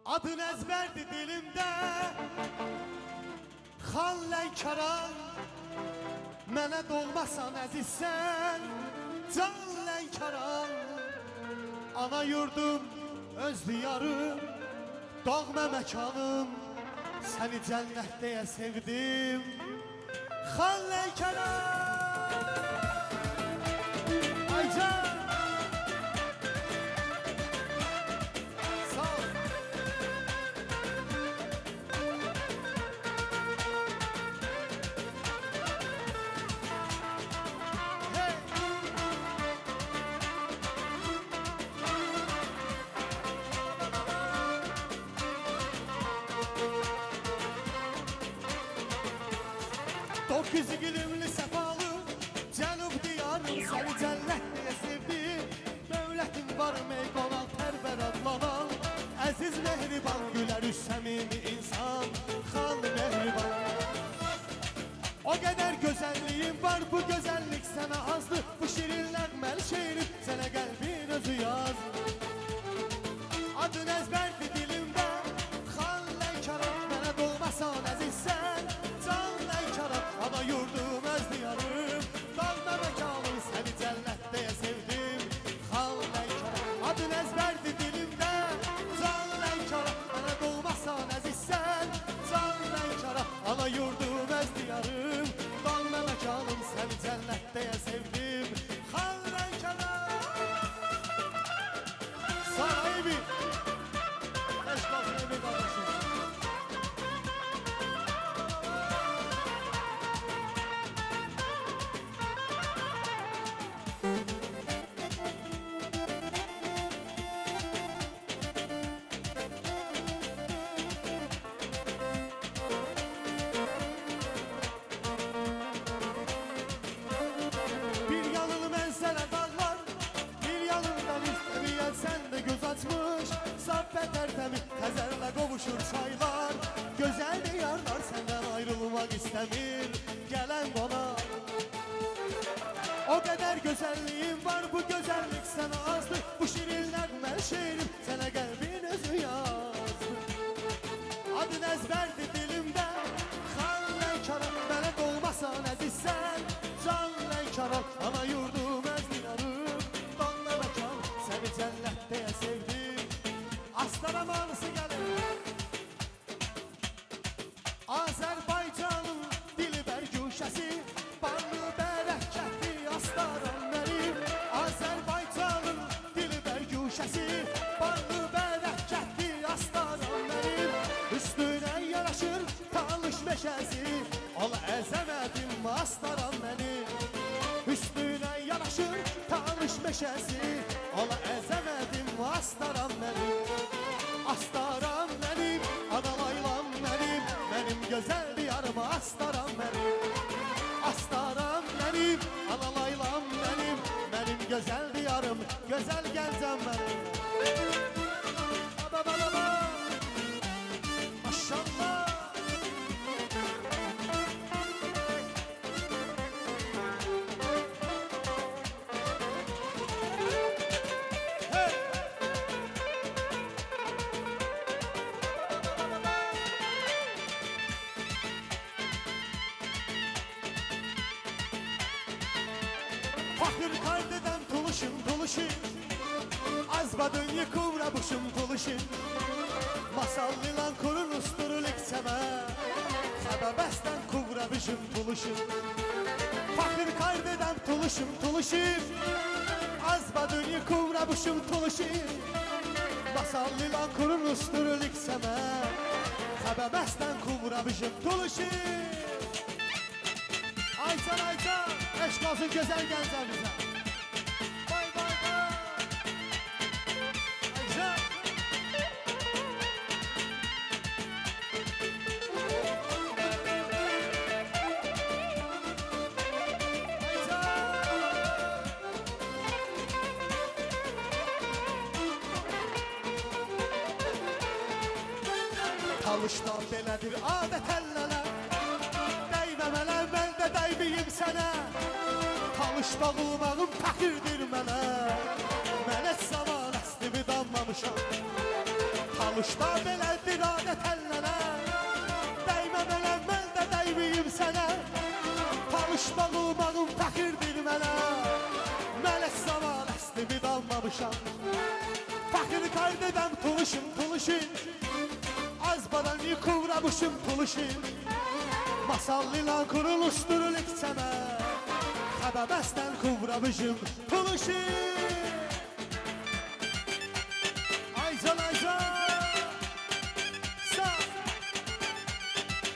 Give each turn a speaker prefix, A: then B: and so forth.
A: Adın ezberdi dilimdə Xan Lənkəran Mənə dolmasan əzizsən Can Lənkəran Ana yurdum, öz diyarım Doğma məkanım Səni cənnətdəyə sevdim Xan Lənkəran Aycan Dokuz gülümlü səfalı Cənub diyarım Səni cənnətliyə sevdim Dövlətin var ey qonaq pərvər adlanan Əziz mehriban gülər üç səmimi insan Xan mehriban O qədər gözəlliyin var Bu gözəllik sənə azdır Bu şirin nəğməli şeirim Sənə qəlbin özü yaz Adın əzbərdi dilimdə Xan Lənkəran Mənə dolmasan əzizsən Can Lənkəran Ana yurdum öz diyarım Dağda məkanım Səni cənnətdəyə sevdim Xan Lənkəran Adın əzbərdi dilimdə Can Lənkəran Mənə dolmasan əzizsən Can Lənkəran Ana yurdum öz diyarım Dağda məkanım Səni cənnətdəyə sevdim Xan Lənkəran Sahibi Eşqasını bir qardaşım Xəzərlə qovuşur çaylar Gözəl diyarlar səndən ayrılmaq istəmir Gələn qonaq O qədər gözəlliyin var Bu gözəllik sənə azdır Bu şirin nəğməli şeirim Sənə qəlbin özü yazdır Adın əzbərdi dilimdə Xan Lənkəran Mənə dolmasan əzizsən Can Lənkəran Ana yurdum öz diyarım Donla məkan Səni cənnətdəyə sevdim Astara manısı gəlir Azərbaycanın dilbər güşəsi Barlı bərəkətli astaram mənim Azərbaycanın dilbər güşəsi Barlı bərəkətli astaram mənim Üstünə yaraşır talış meşəsi Al əzəmətim astaram mənim Üstünə yaraşır talış meşəsi Al əzəmətim astaram mənim Astaram mənim, adalaylam mənim Mənim gözəl diyarım astaram mənim Astaram mənim, adalaylam mənim Mənim gözəl diyarım, gözəl gəncəm mənim Ba-ba-ba-ba-ba Maşallah Fakir kardeden tuluşun Azbadın yıkıvrabuşum tuluşun Masallılan kurun usturulik səmə Xəbəbəstən kuvrabuşum tuluşun Fakir kardeden tuluşun Azbadın yıkıvrabuşum tuluşun Masallılan kurun usturulik səmə Xəbəbəstən kuvrabuşum tuluşun Aycan Aycan Eşq olsun gözəl gəncəm bizə Bay bay bay Aycan Talışda belədir adət əllələr Dəyməmələr mən də dəyməyim sənə Talışda olmağım fəxirdir mənə Mən heç zaman əslimi danmamışam Talışda belədir adət əllərə Dəymə mənə, mən də dəyməyim sənə Talışmaq olmağım fəxirdir mənə Mələk zaman əslimi dalmamışam Fəxir qaydedəm tuluşum, tuluşun Az badanı kuvramışım tuluşun Masal ilə quruluşdur lekçəmə Xəbəbəstən kuvramışım tuluşun Aycan, aycan